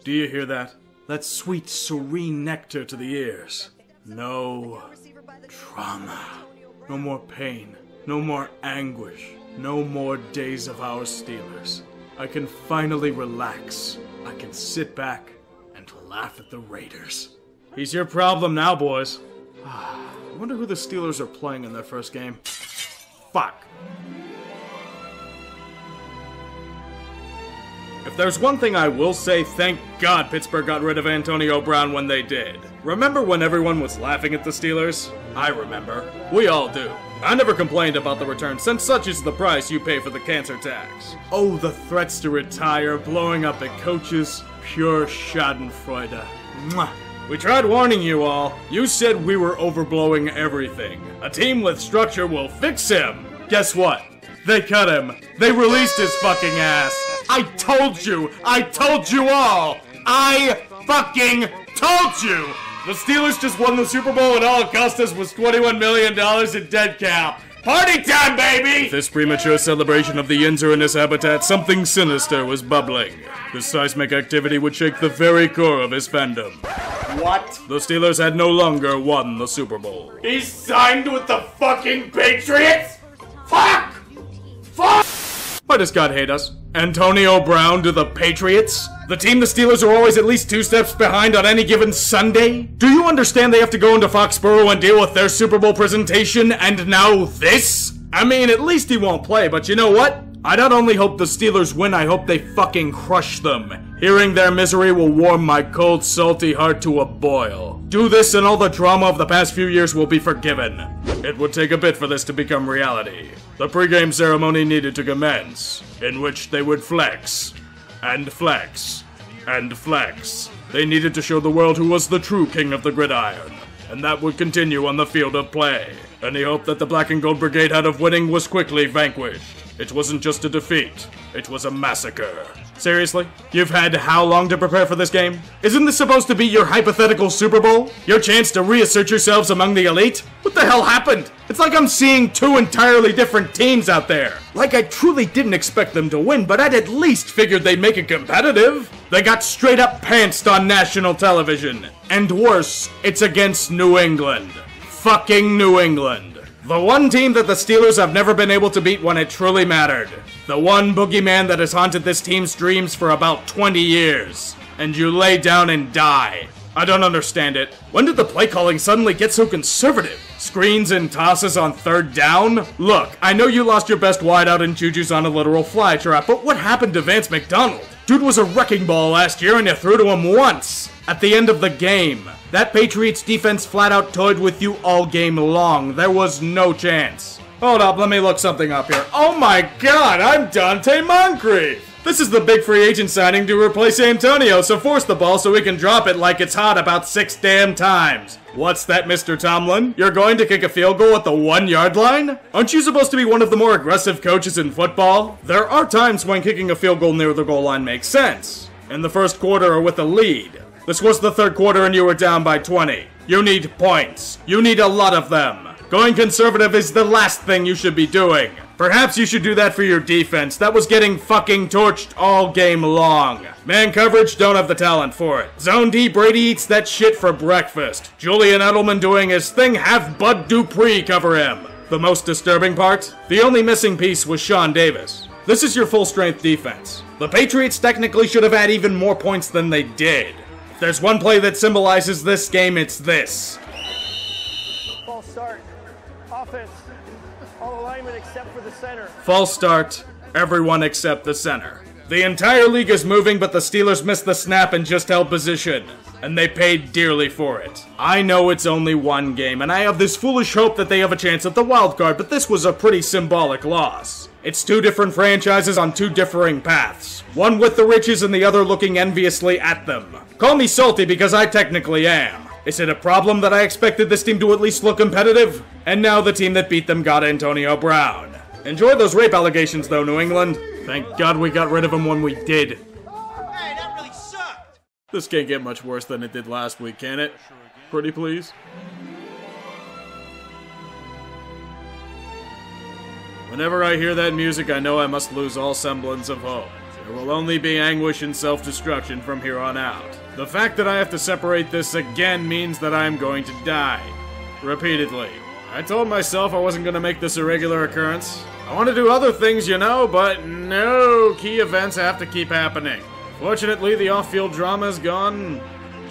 Do you hear that? That sweet, serene nectar to the ears. No trauma. No more pain. No more anguish. No more days of our Steelers. I can finally relax. I can sit back and laugh at the Raiders. He's your problem now, boys. I wonder who the Steelers are playing in their first game. Fuck. If there's one thing I will say, thank God Pittsburgh got rid of Antonio Brown when they did. Remember when everyone was laughing at the Steelers? I remember. We all do. I never complained about the return, since such is the price you pay for the cancer tax. Oh, the threats to retire, blowing up at coaches. Pure schadenfreude. Mwah. We tried warning you all. You said we were overblowing everything. A team with structure will fix him. Guess what? They cut him. They released his fucking ass. I told you! I told you all! I fucking told you! The Steelers just won the Super Bowl and all it cost us was $21 million in dead cap. Party time, baby! This premature celebration of the Yinzer in his habitat, something sinister was bubbling. The seismic activity would shake the very core of his fandom. What? The Steelers had no longer won the Super Bowl. He signed with the fucking Patriots? Fuck! Fuck! Why does God hate us? Antonio Brown to the Patriots? The team the Steelers are always at least 2 steps behind on any given Sunday? Do you understand they have to go into Foxborough and deal with their Super Bowl presentation and now this? I mean, at least he won't play, but you know what? I not only hope the Steelers win, I hope they fucking crush them. Hearing their misery will warm my cold, salty heart to a boil. Do this and all the drama of the past few years will be forgiven. It would take a bit for this to become reality. The pregame ceremony needed to commence, in which they would flex, and flex, and flex. They needed to show the world who was the true king of the gridiron, and that would continue on the field of play. Any hope that the Black and Gold Brigade had of winning was quickly vanquished. It wasn't just a defeat, it was a massacre. Seriously? You've had how long to prepare for this game? Isn't this supposed to be your hypothetical Super Bowl? Your chance to reassert yourselves among the elite? What the hell happened? It's like I'm seeing 2 entirely different teams out there. Like I truly didn't expect them to win, but I'd at least figured they'd make it competitive. They got straight up pantsed on national television. And worse, it's against New England. Fucking New England. The one team that the Steelers have never been able to beat when it truly mattered. The one boogeyman that has haunted this team's dreams for about 20 years. And you lay down and die. I don't understand it. When did the play calling suddenly get so conservative? Screens and tosses on 3rd down? Look, I know you lost your best wideout in Juju's on a literal fly trap, but what happened to Vance McDonald? Dude was a wrecking ball last year and you threw to him once. At the end of the game. That Patriots defense flat out toyed with you all game long. There was no chance. Hold up, let me look something up here. Oh my god, I'm Dante Moncrief! This is the big free agent signing to replace Antonio, so force the ball so we can drop it like it's hot about 6 damn times. What's that, Mr. Tomlin? You're going to kick a field goal at the 1-yard line? Aren't you supposed to be one of the more aggressive coaches in football? There are times when kicking a field goal near the goal line makes sense. In the first quarter or with a lead. This was the 3rd quarter and you were down by 20. You need points. You need a lot of them. Going conservative is the last thing you should be doing. Perhaps you should do that for your defense. That was getting fucking torched all game long. Man coverage, don't have the talent for it. Zone D, Brady eats that shit for breakfast. Julian Edelman doing his thing, have Bud Dupree cover him. The most disturbing part? The only missing piece was Sean Davis. This is your full-strength defense. The Patriots technically should have had even more points than they did. If there's one play that symbolizes this game, it's this. False start. Offense. All alignment except for the center. False start. Everyone except the center. The entire league is moving, but the Steelers missed the snap and just held position. And they paid dearly for it. I know it's only one game, and I have this foolish hope that they have a chance at the wild card, but this was a pretty symbolic loss. It's 2 different franchises on 2 differing paths. One with the riches and the other looking enviously at them. Call me salty because I technically am. Is it a problem that I expected this team to at least look competitive? And now the team that beat them got Antonio Brown. Enjoy those rape allegations, though, New England. Thank God we got rid of them when we did. Hey, that really sucked! This can't get much worse than it did last week, can it? Pretty please? Whenever I hear that music, I know I must lose all semblance of hope. There will only be anguish and self-destruction from here on out. The fact that I have to separate this again means that I am going to die. Repeatedly. I told myself I wasn't going to make this a regular occurrence. I want to do other things, you know, but no, key events have to keep happening. Fortunately, the off-field drama is gone.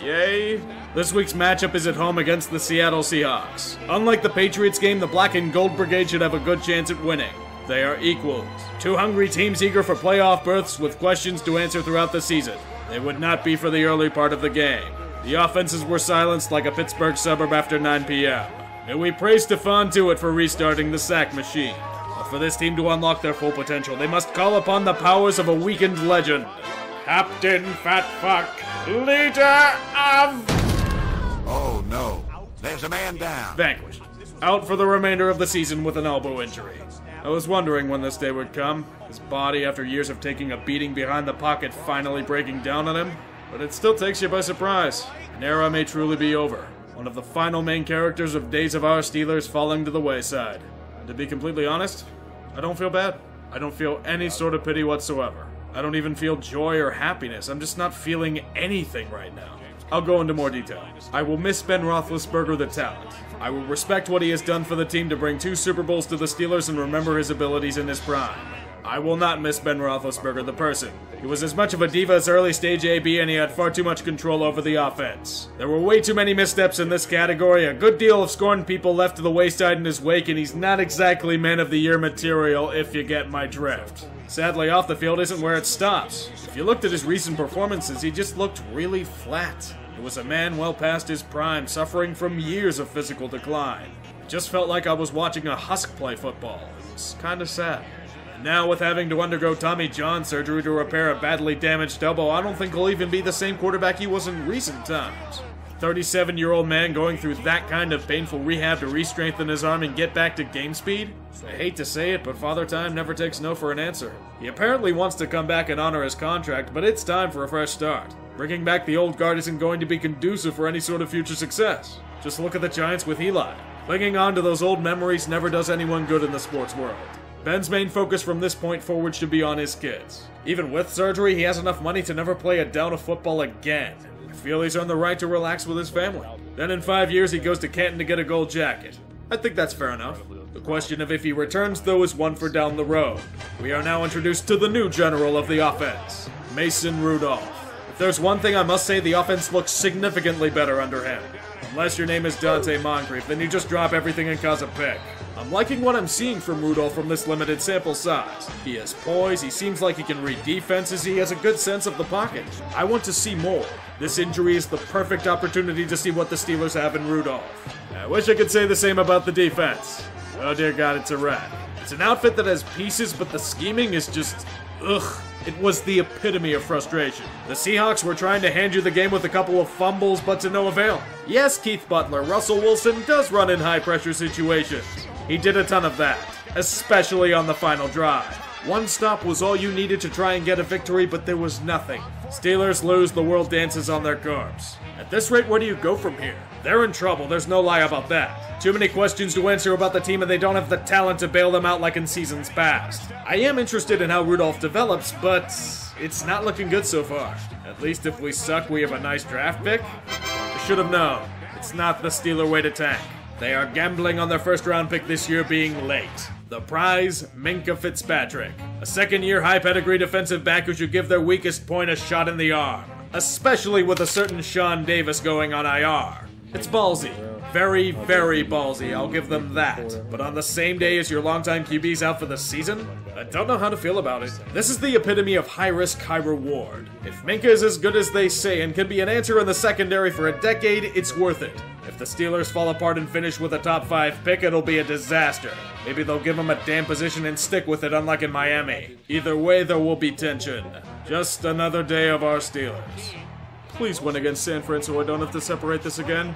Yay. This week's matchup is at home against the Seattle Seahawks. Unlike the Patriots game, the Black and Gold Brigade should have a good chance at winning. They are equals. Two hungry teams eager for playoff berths with questions to answer throughout the season. They would not be for the early part of the game. The offenses were silenced like a Pittsburgh suburb after 9 p.m. And we praise Stephon Tuitt for restarting the sack machine. But for this team to unlock their full potential, they must call upon the powers of a weakened legend. Captain Fat Fuck, leader of... Oh no, there's a man down. Vanquished. Out for the remainder of the season with an elbow injury. I was wondering when this day would come. His body, after years of taking a beating behind the pocket, finally breaking down on him. But it still takes you by surprise. An era may truly be over. One of the final main characters of Days of Our Steelers falling to the wayside. And to be completely honest, I don't feel bad. I don't feel any sort of pity whatsoever. I don't even feel joy or happiness. I'm just not feeling anything right now. I'll go into more detail. I will miss Ben Roethlisberger, the talent. I will respect what he has done for the team to bring 2 Super Bowls to the Steelers and remember his abilities in his prime. I will not miss Ben Roethlisberger, the person. He was as much of a diva as early stage AB, and he had far too much control over the offense. There were way too many missteps in this category, a good deal of scorned people left to the wayside in his wake, and he's not exactly Man of the Year material, if you get my drift. Sadly, off the field isn't where it stops. If you looked at his recent performances, he just looked really flat. It was a man well past his prime, suffering from years of physical decline. It just felt like I was watching a husk play football. It was kinda sad. And now, with having to undergo Tommy John surgery to repair a badly damaged elbow, I don't think he'll even be the same quarterback he was in recent times. A 37-year-old man going through that kind of painful rehab to re-strengthen his arm and get back to game speed? I hate to say it, but Father Time never takes no for an answer. He apparently wants to come back and honor his contract, but it's time for a fresh start. Bringing back the old guard isn't going to be conducive for any sort of future success. Just look at the Giants with Eli. Clinging on to those old memories never does anyone good in the sports world. Ben's main focus from this point forward should be on his kids. Even with surgery, he has enough money to never play a down of football again. I feel he's earned the right to relax with his family. Then in 5 years, he goes to Canton to get a gold jacket. I think that's fair enough. The question of if he returns, though, is one for down the road. We are now introduced to the new general of the offense, Mason Rudolph. If there's one thing I must say, the offense looks significantly better under him. Unless your name is Dante Moncrief, then you just drop everything and cause a pick. I'm liking what I'm seeing from Rudolph from this limited sample size. He has poise, he seems like he can read defenses, he has a good sense of the pocket. I want to see more. This injury is the perfect opportunity to see what the Steelers have in Rudolph. I wish I could say the same about the defense. Oh dear God, it's a wrap. It's an outfit that has pieces, but the scheming is just... ugh. It was the epitome of frustration. The Seahawks were trying to hand you the game with a couple of fumbles, but to no avail. Yes, Keith Butler, Russell Wilson does run in high-pressure situations. He did a ton of that, especially on the final drive. One stop was all you needed to try and get a victory, but there was nothing. Steelers lose, the world dances on their corpse. At this rate, where do you go from here? They're in trouble, there's no lie about that. Too many questions to answer about the team, and they don't have the talent to bail them out like in seasons past. I am interested in how Rudolph develops, but it's not looking good so far. At least if we suck, we have a nice draft pick. I should have known. It's not the Steeler way to tank. They are gambling on their first-round pick this year being late. The prize, Minkah Fitzpatrick. A second-year high-pedigree defensive back who should give their weakest point a shot in the arm. Especially with a certain Sean Davis going on IR. It's ballsy. Very, very ballsy, I'll give them that. But on the same day as your longtime QB's out for the season? I don't know how to feel about it. This is the epitome of high risk, high reward. If Minkah is as good as they say and can be an answer in the secondary for a decade, it's worth it. If the Steelers fall apart and finish with a top 5 pick, it'll be a disaster. Maybe they'll give him a damn position and stick with it, unlike in Miami. Either way, there will be tension. Just another day of our Steelers. Please win against San Fran so I don't have to separate this again.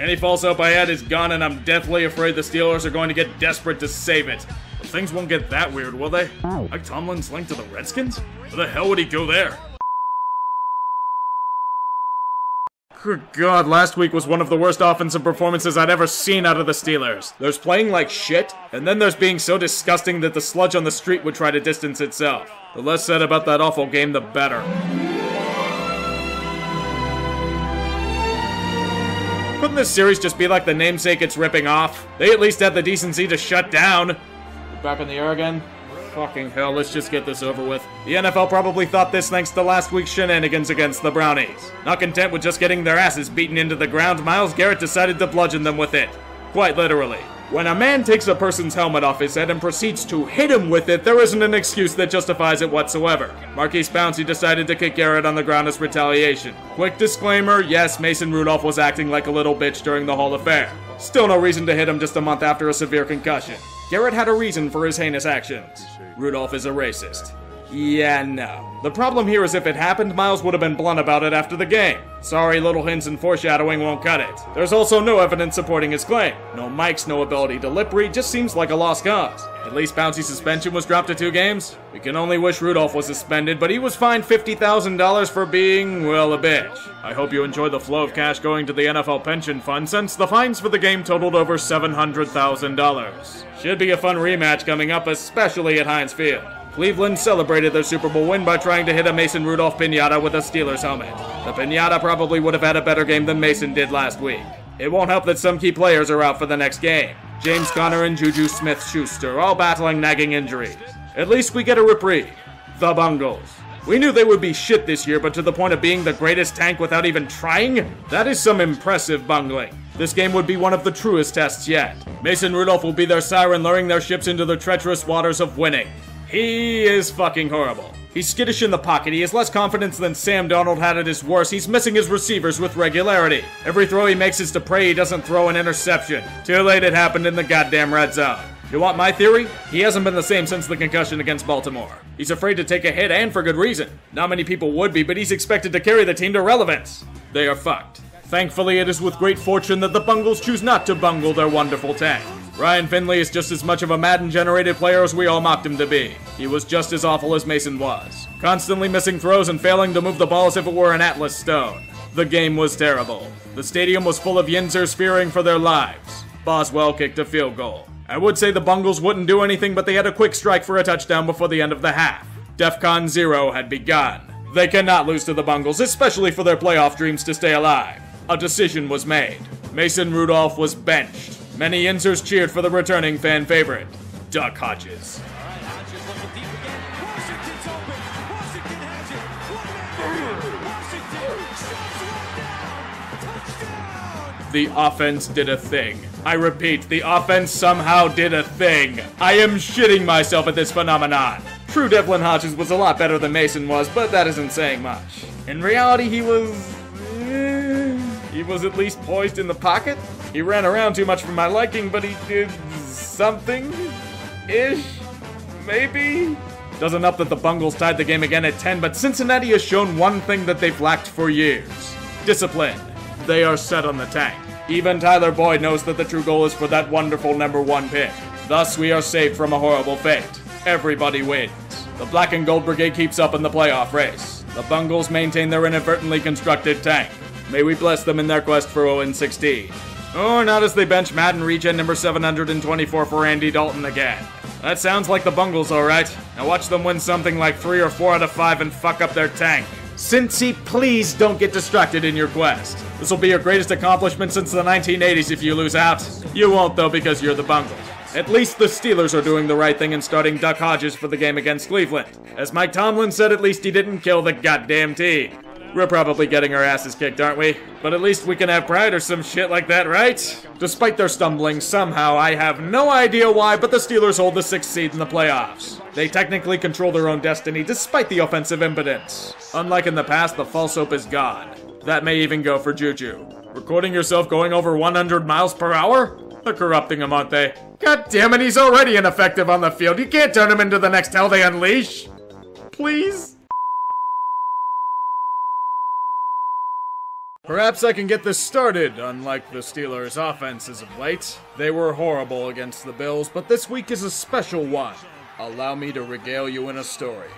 Any false hope I had is gone, and I'm deathly afraid the Steelers are going to get desperate to save it. But things won't get that weird, will they? Mike Tomlin's linked to the Redskins? Where the hell would he go there? Good God, last week was one of the worst offensive performances I'd ever seen out of the Steelers. There's playing like shit, and then there's being so disgusting that the sludge on the street would try to distance itself. The less said about that awful game, the better. Couldn't this series just be like the namesake it's ripping off? They at least had the decency to shut down. Back in the air again? Fucking hell, let's just get this over with. The NFL probably thought this thanks to last week's shenanigans against the Brownies. Not content with just getting their asses beaten into the ground, Myles Garrett decided to bludgeon them with it. Quite literally. When a man takes a person's helmet off his head and proceeds to hit him with it, there isn't an excuse that justifies it whatsoever. Marquise Pouncey decided to kick Garrett on the ground as retaliation. Quick disclaimer, yes, Mason Rudolph was acting like a little bitch during the whole affair. Still no reason to hit him just a month after a severe concussion. Garrett had a reason for his heinous actions. Rudolph is a racist. Yeah, no. The problem here is if it happened, Myles would have been blunt about it after the game. Sorry, little hints and foreshadowing won't cut it. There's also no evidence supporting his claim. No mics, no ability to lip read, just seems like a lost cause. At least Pouncey's suspension was dropped to 2 games. We can only wish Rudolph was suspended, but he was fined $50,000 for being, well, a bitch. I hope you enjoy the flow of cash going to the NFL pension fund, since the fines for the game totaled over $700,000. Should be a fun rematch coming up, especially at Heinz Field. Cleveland celebrated their Super Bowl win by trying to hit a Mason Rudolph piñata with a Steelers helmet. The piñata probably would have had a better game than Mason did last week. It won't help that some key players are out for the next game. James Conner and Juju Smith-Schuster all battling nagging injuries. At least we get a reprieve. The Bungles. We knew they would be shit this year, but to the point of being the greatest tank without even trying? That is some impressive bungling. This game would be one of the truest tests yet. Mason Rudolph will be their siren, luring their ships into the treacherous waters of winning. He is fucking horrible. He's skittish in the pocket, he has less confidence than Sam Darnold had at his worst, he's missing his receivers with regularity. Every throw he makes is to pray he doesn't throw an interception. Too late it happened in the goddamn red zone. You want my theory? He hasn't been the same since the concussion against Baltimore. He's afraid to take a hit, and for good reason. Not many people would be, but he's expected to carry the team to relevance. They are fucked. Thankfully, it is with great fortune that the Bungles choose not to bungle their wonderful tank. Ryan Finley is just as much of a Madden-generated player as we all mocked him to be. He was just as awful as Mason was. Constantly missing throws and failing to move the ball as if it were an Atlas stone. The game was terrible. The stadium was full of Yinzers fearing for their lives. Boswell kicked a field goal. I would say the Bungles wouldn't do anything, but they had a quick strike for a touchdown before the end of the half. DEFCON 0 had begun. They cannot lose to the Bungles, especially for their playoff dreams to stay alive. A decision was made. Mason Rudolph was benched. Many Yinzers cheered for the returning fan favorite, Duck Hodges. The offense did a thing. I repeat, the offense somehow did a thing. I am shitting myself at this phenomenon. True, Devlin Hodges was a lot better than Mason was, but that isn't saying much. In reality, he was at least poised in the pocket. He ran around too much for my liking, but he did something-ish, maybe? Doesn't help that the Bungles tied the game again at 10, but Cincinnati has shown one thing that they've lacked for years. Discipline. They are set on the tank. Even Tyler Boyd knows that the true goal is for that wonderful #1 pick. Thus, we are saved from a horrible fate. Everybody wins. The Black and Gold Brigade keeps up in the playoff race. The Bungles maintain their inadvertently constructed tank. May we bless them in their quest for 0-16. Or not as they bench Madden Regen number 724 for Andy Dalton again. That sounds like the Bungles, alright. Now watch them win something like 3 or 4 out of 5 and fuck up their tank. Cincy, please don't get distracted in your quest. This will be your greatest accomplishment since the 1980s if you lose out. You won't though because you're the Bungles. At least the Steelers are doing the right thing in starting Duck Hodges for the game against Cleveland. As Mike Tomlin said, at least he didn't kill the goddamn team. We're probably getting our asses kicked, aren't we? But at least we can have pride or some shit like that, right? Despite their stumbling, somehow, I have no idea why, but the Steelers hold the 6th seed in the playoffs. They technically control their own destiny, despite the offensive impotence. Unlike in the past, the false hope is gone. That may even go for Juju. Recording yourself going over 100 miles per hour? They're corrupting him, aren't they? God damn it, he's already ineffective on the field. You can't turn him into the next hell they unleash. Please? Perhaps I can get this started, unlike the Steelers' offenses of late. They were horrible against the Bills, but this week is a special one. Allow me to regale you in a story.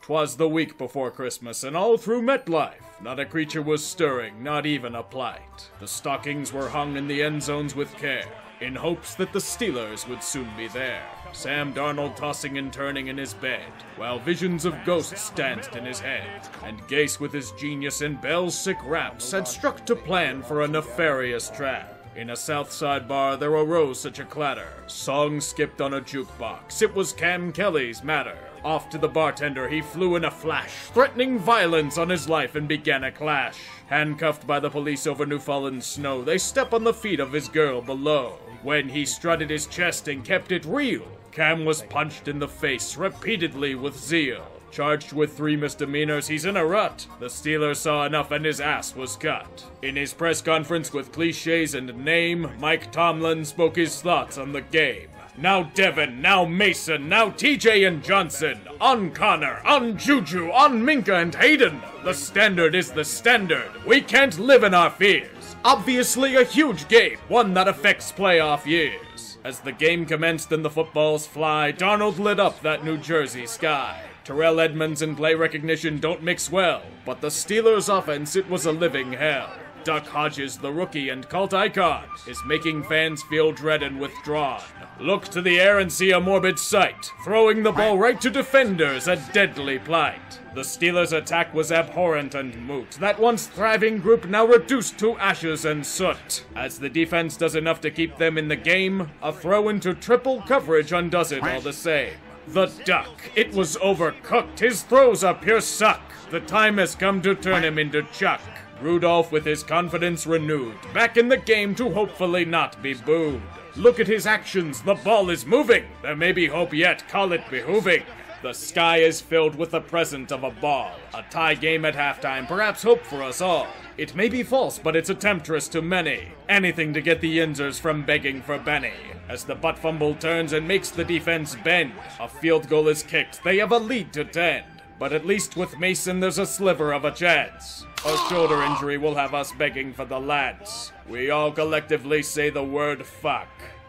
'Twas the week before Christmas, and all through MetLife, not a creature was stirring, not even a plight. The stockings were hung in the end zones with care, in hopes that the Steelers would soon be there. Sam Darnold tossing and turning in his bed, while visions of ghosts danced in his head. And Gase with his genius and Bell's sick raps had struck to plan for a nefarious trap. In a Southside bar there arose such a clatter. Songs skipped on a jukebox. It was Cam Kelly's matter. Off to the bartender he flew in a flash, threatening violence on his life, and began a clash. Handcuffed by the police over new-fallen snow, they step on the feet of his girl below. When he strutted his chest and kept it real, Cam was punched in the face repeatedly with zeal. Charged with 3 misdemeanors, he's in a rut. The Steelers saw enough and his ass was cut. In his press conference with cliches and name, Mike Tomlin spoke his thoughts on the game. Now Devin, now Mason, now TJ and Johnson. On Connor, on Juju, on Minka and Hayden. The standard is the standard. We can't live in our fears. Obviously a huge game, one that affects playoff years. As the game commenced and the footballs fly, Darnold lit up that New Jersey sky. Terrell Edmonds and play recognition don't mix well, but the Steelers' offense, it was a living hell. Duck Hodges, the rookie and cult icon, is making fans feel dread and withdrawn. Look to the air and see a morbid sight. Throwing the ball right to defenders, a deadly plight. The Steelers' attack was abhorrent and moot. That once thriving group now reduced to ashes and soot. As the defense does enough to keep them in the game, a throw into triple coverage undoes it all the same. The Duck, it was overcooked. His throws are pure suck. The time has come to turn him into Chuck. Rudolph with his confidence renewed, back in the game to hopefully not be booed. Look at his actions, the ball is moving. There may be hope yet, call it behooving. The sky is filled with the present of a ball. A tie game at halftime, perhaps hope for us all. It may be false, but it's a temptress to many. Anything to get the Yinzers from begging for Benny. As the butt fumble turns and makes the defense bend, a field goal is kicked, they have a lead to 10. But at least with Mason there's a sliver of a chance. A shoulder injury will have us begging for the lads. We all collectively say the word fuck.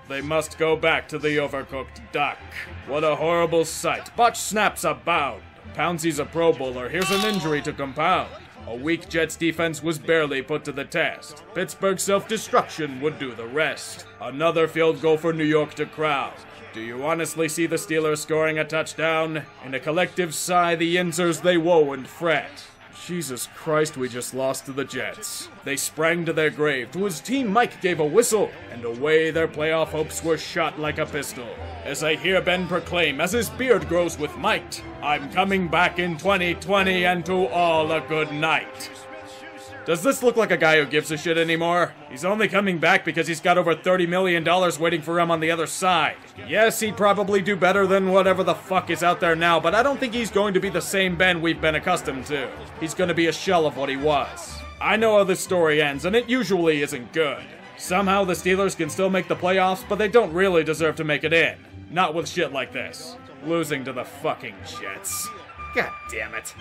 They must go back to the overcooked duck. What a horrible sight. Botch snaps abound. Pouncey's a Pro Bowler. Here's an injury to compound. A weak Jets defense was barely put to the test. Pittsburgh's self-destruction would do the rest. Another field goal for New York to crown. Do you honestly see the Steelers scoring a touchdown? In a collective sigh, the Yinzers, they woe and fret. Jesus Christ, we just lost to the Jets. They sprang to their grave. To his team, Mike gave a whistle, and away their playoff hopes were shot like a pistol. As I hear Ben proclaim, as his beard grows with might, I'm coming back in 2020, and to all a good night. Does this look like a guy who gives a shit anymore? He's only coming back because he's got over $30 million waiting for him on the other side. Yes, he'd probably do better than whatever the fuck is out there now, but I don't think he's going to be the same Ben we've been accustomed to. He's going to be a shell of what he was. I know how this story ends, and it usually isn't good. Somehow the Steelers can still make the playoffs, but they don't really deserve to make it in. Not with shit like this. Losing to the fucking Jets. God damn it.